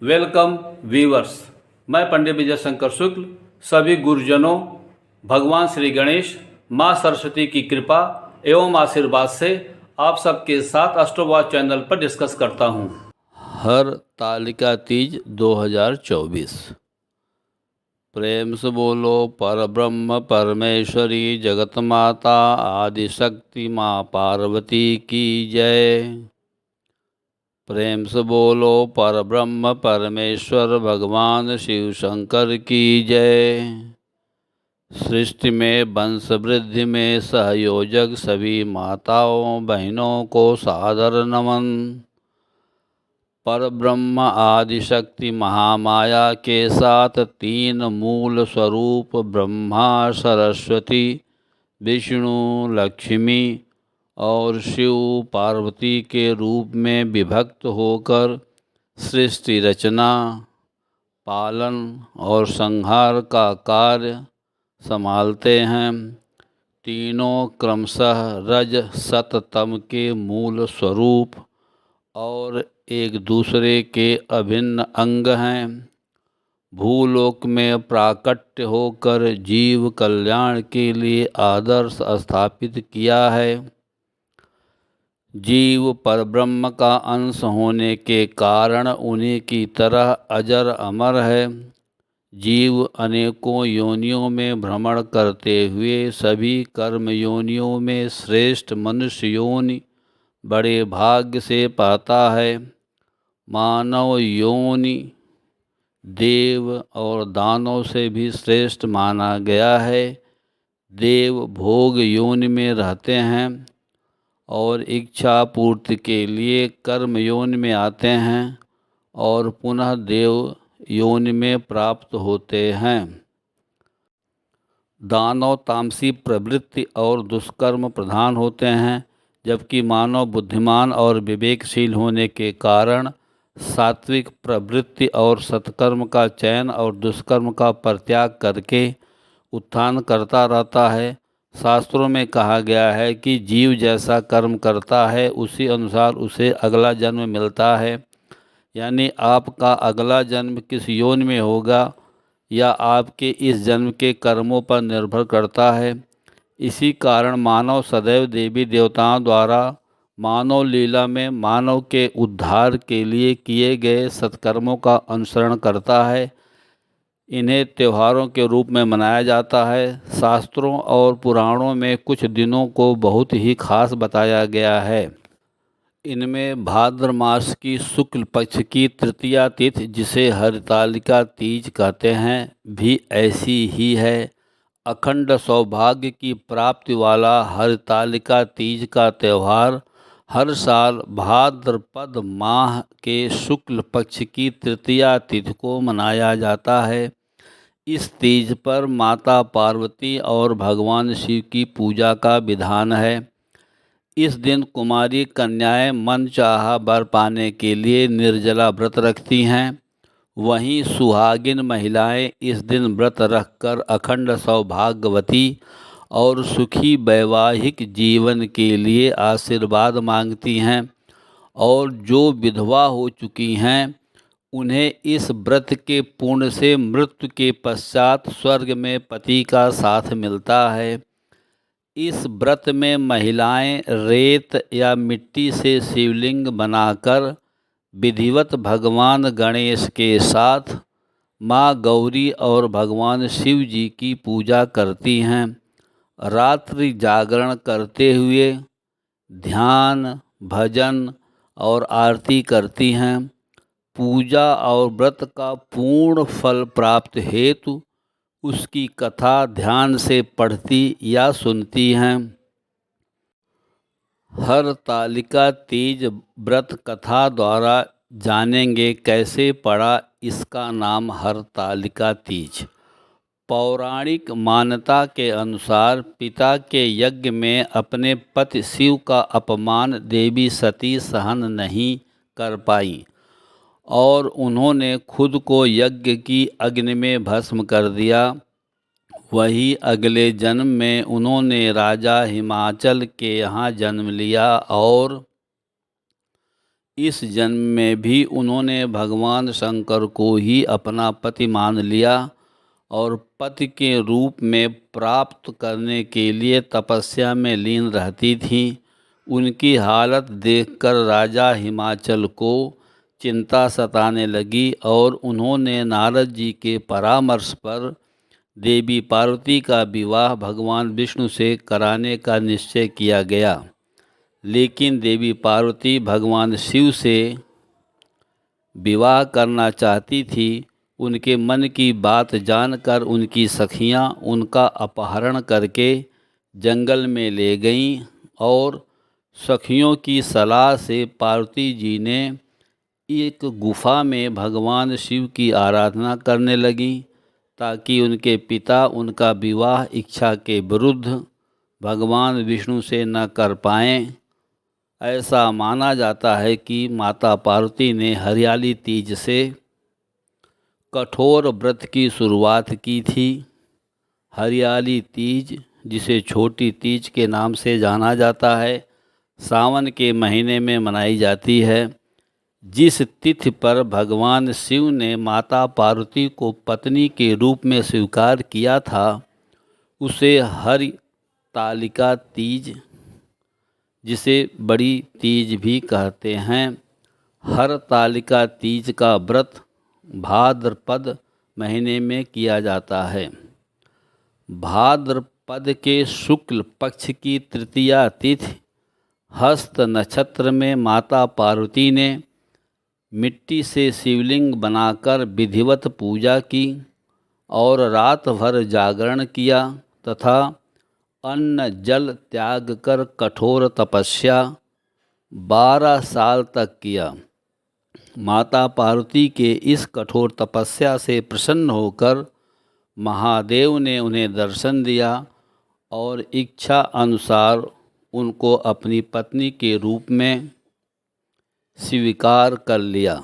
Welcome viewers. मैं पंडित विजय शंकर शुक्ल सभी गुरुजनों, भगवान श्री गणेश, माँ सरस्वती की कृपा एवं आशीर्वाद से आप सबके साथ अष्टोवाद चैनल पर डिस्कस करता हूँ। हरतालिका तीज 2024। प्रेम से बोलो परब्रह्म परमेश्वरी जगत माता आदिशक्ति माँ पार्वती की जय। प्रेम से बोलो परब्रह्म परमेश्वर भगवान शिव शंकर की जय। सृष्टि में वंश वृद्धि में सहयोजक सभी माताओं बहनों को सादर नमन। परब्रह्म आदिशक्ति महामाया के साथ तीन मूल स्वरूप ब्रह्मा सरस्वती विष्णु लक्ष्मी और शिव पार्वती के रूप में विभक्त होकर सृष्टि रचना, पालन और संहार का कार्य संभालते हैं। तीनों क्रमशः रज सत तम के मूल स्वरूप और एक दूसरे के अभिन्न अंग हैं। भूलोक में प्राकट्य होकर जीव कल्याण के लिए आदर्श स्थापित किया है। जीव परब्रह्म का अंश होने के कारण उन्हीं की तरह अजर अमर है। जीव अनेकों योनियों में भ्रमण करते हुए सभी कर्म योनियों में श्रेष्ठ मनुष्य योनि बड़े भाग्य से पाता है। मानव योनि देव और दानव से भी श्रेष्ठ माना गया है। देव भोग योनि में रहते हैं और इच्छा पूर्ति के लिए कर्म योनि में आते हैं और पुनः देव योनि में प्राप्त होते हैं। दानव तामसी प्रवृत्ति और दुष्कर्म प्रधान होते हैं, जबकि मानव बुद्धिमान और विवेकशील होने के कारण सात्विक प्रवृत्ति और सत्कर्म का चयन और दुष्कर्म का परित्याग करके उत्थान करता रहता है। शास्त्रों में कहा गया है कि जीव जैसा कर्म करता है उसी अनुसार उसे अगला जन्म मिलता है। यानी आपका अगला जन्म किस योनि में होगा या आपके इस जन्म के कर्मों पर निर्भर करता है। इसी कारण मानव सदैव देवी देवताओं द्वारा मानव लीला में मानव के उद्धार के लिए किए गए सत्कर्मों का अनुसरण करता है। इन्हें त्योहारों के रूप में मनाया जाता है। शास्त्रों और पुराणों में कुछ दिनों को बहुत ही खास बताया गया है। इनमें भाद्र मास की शुक्ल पक्ष की तृतीया तिथि, जिसे हरतालिका तीज कहते हैं, भी ऐसी ही है। अखंड सौभाग्य की प्राप्ति वाला हरतालिका तीज का त्यौहार हर साल भाद्रपद माह के शुक्ल पक्ष की तृतीया तिथि को मनाया जाता है। इस तीज पर माता पार्वती और भगवान शिव की पूजा का विधान है। इस दिन कुमारी कन्याएं मनचाहा वर पाने के लिए निर्जला व्रत रखती हैं। वहीं सुहागिन महिलाएं इस दिन व्रत रखकर अखंड सौभाग्यवती और सुखी वैवाहिक जीवन के लिए आशीर्वाद मांगती हैं। और जो विधवा हो चुकी हैं उन्हें इस व्रत के पुण्य से मृत्यु के पश्चात स्वर्ग में पति का साथ मिलता है। इस व्रत में महिलाएं रेत या मिट्टी से शिवलिंग बनाकर विधिवत भगवान गणेश के साथ माँ गौरी और भगवान शिव जी की पूजा करती हैं। रात्रि जागरण करते हुए ध्यान, भजन और आरती करती हैं। पूजा और व्रत का पूर्ण फल प्राप्त हेतु उसकी कथा ध्यान से पढ़ती या सुनती हैं। हरतालिका तीज व्रत कथा द्वारा जानेंगे कैसे पड़ा इसका नाम हरतालिका तीज। पौराणिक मान्यता के अनुसार पिता के यज्ञ में अपने पति शिव का अपमान देवी सती सहन नहीं कर पाई और उन्होंने खुद को यज्ञ की अग्नि में भस्म कर दिया। वही अगले जन्म में उन्होंने राजा हिमाचल के यहाँ जन्म लिया और इस जन्म में भी उन्होंने भगवान शंकर को ही अपना पति मान लिया और पति के रूप में प्राप्त करने के लिए तपस्या में लीन रहती थीं। उनकी हालत देखकर राजा हिमाचल को चिंता सताने लगी और उन्होंने नारद जी के परामर्श पर देवी पार्वती का विवाह भगवान विष्णु से कराने का निश्चय किया गया। लेकिन देवी पार्वती भगवान शिव से विवाह करना चाहती थी। उनके मन की बात जानकर उनकी सखियां उनका अपहरण करके जंगल में ले गईं और सखियों की सलाह से पार्वती जी ने एक गुफा में भगवान शिव की आराधना करने लगीं ताकि उनके पिता उनका विवाह इच्छा के विरुद्ध भगवान विष्णु से न कर पाएं। ऐसा माना जाता है कि माता पार्वती ने हरियाली तीज से कठोर व्रत की शुरुआत की थी। हरियाली तीज, जिसे छोटी तीज के नाम से जाना जाता है, सावन के महीने में मनाई जाती है। जिस तिथि पर भगवान शिव ने माता पार्वती को पत्नी के रूप में स्वीकार किया था, उसे हरितालिका तीज, जिसे बड़ी तीज भी कहते हैं। हरतालिका तीज का व्रत भाद्रपद महीने में किया जाता है। भाद्रपद के शुक्ल पक्ष की तृतीया तिथि हस्त नक्षत्र में माता पार्वती ने मिट्टी से शिवलिंग बनाकर विधिवत पूजा की और रात भर जागरण किया तथा अन्न जल त्याग कर कठोर तपस्या 12 साल तक किया। माता पार्वती के इस कठोर तपस्या से प्रसन्न होकर महादेव ने उन्हें दर्शन दिया और इच्छा अनुसार उनको अपनी पत्नी के रूप में स्वीकार कर लिया।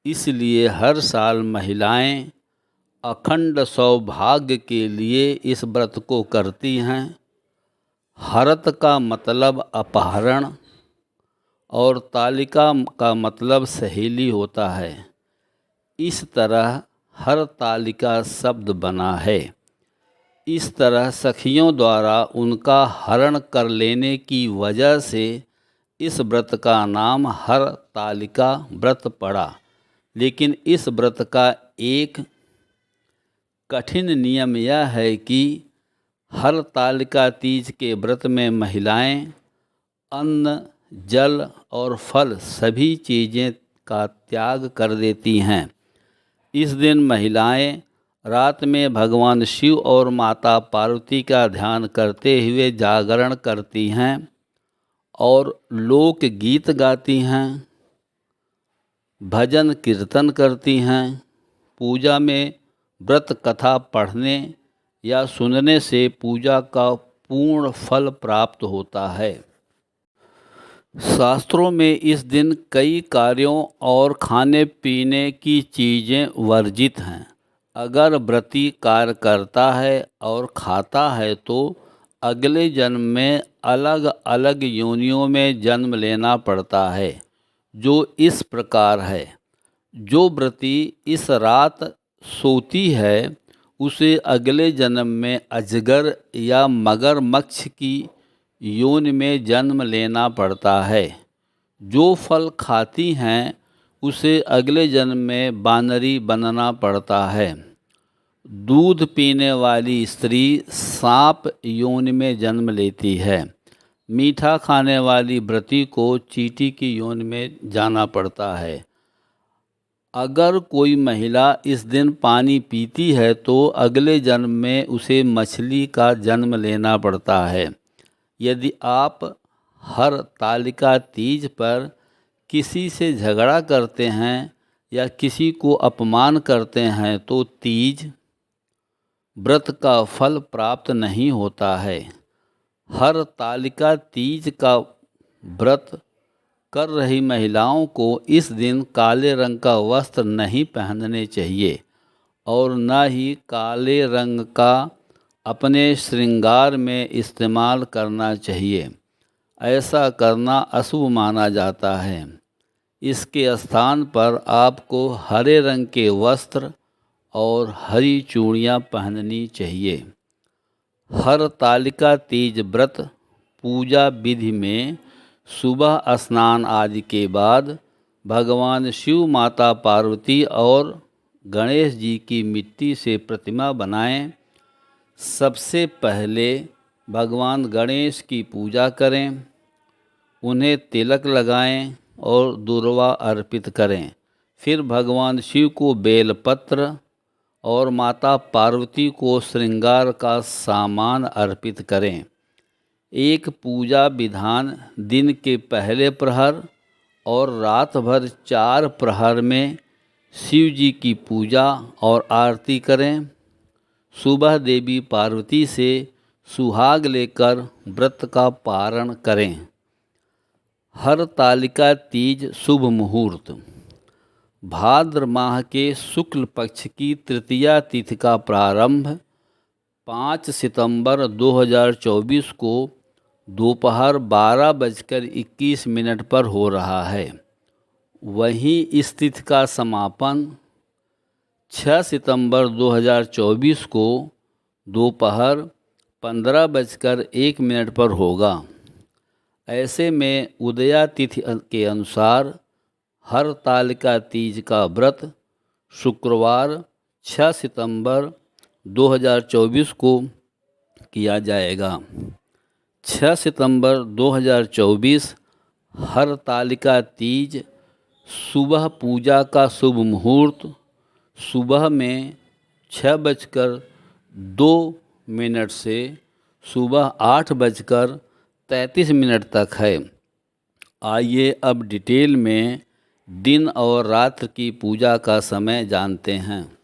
इसलिए हर साल महिलाएं अखंड सौभाग्य के लिए इस व्रत को करती हैं। हरत का मतलब अपहरण और तालिका का मतलब सहेली होता है। इस तरह हर तालिका शब्द बना है। इस तरह सखियों द्वारा उनका हरण कर लेने की वजह से इस व्रत का नाम हर तालिका व्रत पड़ा। लेकिन इस व्रत का एक कठिन नियम यह है कि हर तालिका तीज के व्रत में महिलाएं अन्न, जल और फल सभी चीज़ें का त्याग कर देती हैं। इस दिन महिलाएं रात में भगवान शिव और माता पार्वती का ध्यान करते हुए जागरण करती हैं और लोक गीत गाती हैं, भजन कीर्तन करती हैं। पूजा में व्रत कथा पढ़ने या सुनने से पूजा का पूर्ण फल प्राप्त होता है। शास्त्रों में इस दिन कई कार्यों और खाने पीने की चीज़ें वर्जित हैं। अगर व्रती कार्य करता है और खाता है तो अगले जन्म में अलग अलग योनियों में जन्म लेना पड़ता है, जो इस प्रकार है। जो व्रती इस रात सोती है उसे अगले जन्म में अजगर या मगरमच्छ की योनि में जन्म लेना पड़ता है। जो फल खाती हैं उसे अगले जन्म में बानरी बनना पड़ता है। दूध पीने वाली स्त्री सांप योनि में जन्म लेती है। मीठा खाने वाली व्रती को चींटी की योनि में जाना पड़ता है। अगर कोई महिला इस दिन पानी पीती है तो अगले जन्म में उसे मछली का जन्म लेना पड़ता है। यदि आप हर तालिका तीज पर किसी से झगड़ा करते हैं या किसी को अपमान करते हैं तो तीज व्रत का फल प्राप्त नहीं होता है। हर तालिका तीज का व्रत कर रही महिलाओं को इस दिन काले रंग का वस्त्र नहीं पहनने चाहिए और न ही काले रंग का अपने श्रृंगार में इस्तेमाल करना चाहिए। ऐसा करना अशुभ माना जाता है। इसके स्थान पर आपको हरे रंग के वस्त्र और हरी चूड़ियाँ पहननी चाहिए। हरतालिका तीज व्रत पूजा विधि में सुबह स्नान आदि के बाद भगवान शिव, माता पार्वती और गणेश जी की मिट्टी से प्रतिमा बनाएं। सबसे पहले भगवान गणेश की पूजा करें, उन्हें तिलक लगाएं और दूर्वा अर्पित करें। फिर भगवान शिव को बेलपत्र और माता पार्वती को श्रृंगार का सामान अर्पित करें। एक पूजा विधान दिन के पहले प्रहर और रात भर 4 प्रहर में शिव जी की पूजा और आरती करें। सुबह देवी पार्वती से सुहाग लेकर व्रत का पारण करें। हरतालिका तीज शुभ मुहूर्त। भाद्र माह के शुक्ल पक्ष की तृतीया तिथि का प्रारंभ 5 सितंबर 2024 को दोपहर 12:21 पर हो रहा है। वहीं इस तिथि का समापन 6 सितंबर 2024 को दोपहर 15:01 पर होगा। ऐसे में उदया तिथि के अनुसार हरतालिका तीज का व्रत शुक्रवार 6 सितंबर 2024 को किया जाएगा। 6 सितंबर 2024 हरतालिका तीज सुबह पूजा का शुभ मुहूर्त सुबह में 6:02 से सुबह 8:33 तक है। आइए अब डिटेल में दिन और रात्र की पूजा का समय जानते हैं।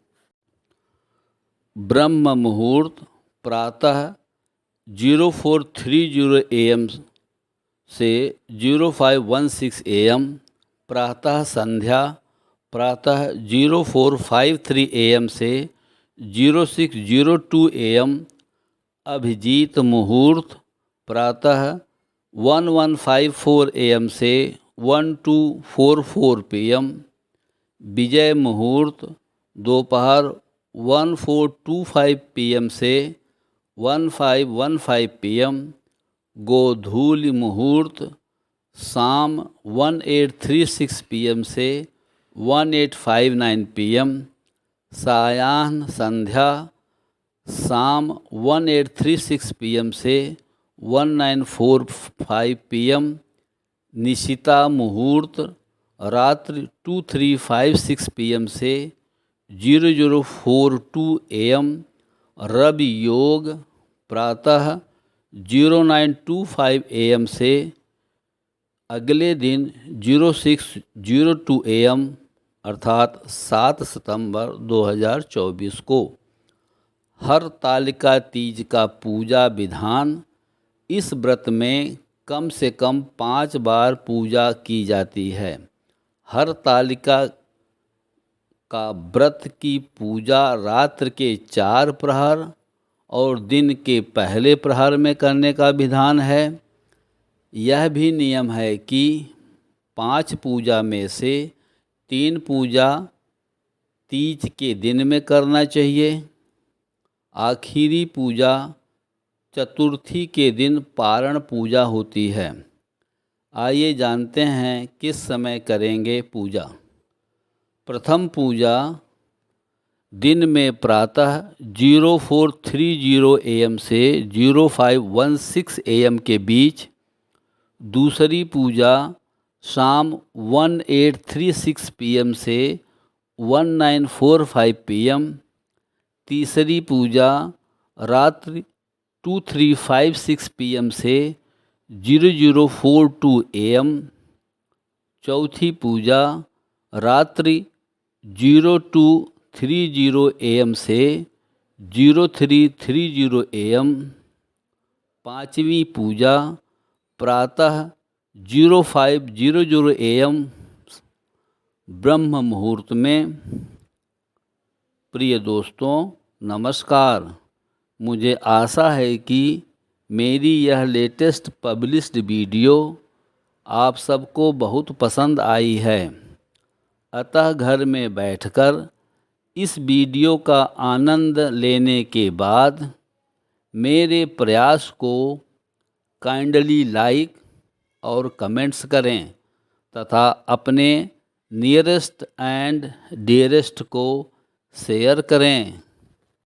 ब्रह्म मुहूर्त प्रातः 0430 AM से 0516 AM, प्रातः संध्या प्रातः 0453 AM से 0602 AM, अभिजीत मुहूर्त प्रातः 1154 AM से 1244 PM, विजय मुहूर्त दोपहर 1425 PM से 1515 PM, गोधूलि मुहूर्त शाम 1836 PM से 1859 PM, सायाह्न संध्या शाम 1836 PM से 1945 PM, निशिता मुहूर्त रात्रि 2356 PM से 0042 AM, रवि योग प्रातः 0925 AM से अगले दिन 0602 AM अर्थात 7 सितंबर 2024 को। हरतालिका तीज का पूजा विधान। इस व्रत में कम से कम 5 बार पूजा की जाती है। हरतालिका का व्रत की पूजा रात्र के 4 प्रहर और दिन के पहले प्रहर में करने का विधान है। यह भी नियम है कि 5 पूजा में से 3 पूजा तीज के दिन में करना चाहिए। आखिरी पूजा चतुर्थी के दिन पारण पूजा होती है। आइए जानते हैं किस समय करेंगे पूजा। प्रथम पूजा दिन में प्रातः 0430 AM से 0516 AM के बीच। दूसरी पूजा शाम 1836 PM से 1945 PM। तीसरी पूजा रात्रि 2356 PM से 0042 AM। चौथी पूजा रात्रि 0230 AM से 0330 AM। पाँचवीं पूजा प्रातः 0500 AM ब्रह्म मुहूर्त में। प्रिय दोस्तों नमस्कार। मुझे आशा है कि मेरी यह लेटेस्ट पब्लिश्ड वीडियो आप सबको बहुत पसंद आई है, अतः घर में बैठकर इस वीडियो का आनंद लेने के बाद मेरे प्रयास को काइंडली लाइक और कमेंट्स करें तथा अपने नियरेस्ट एंड डियरेस्ट को शेयर करें।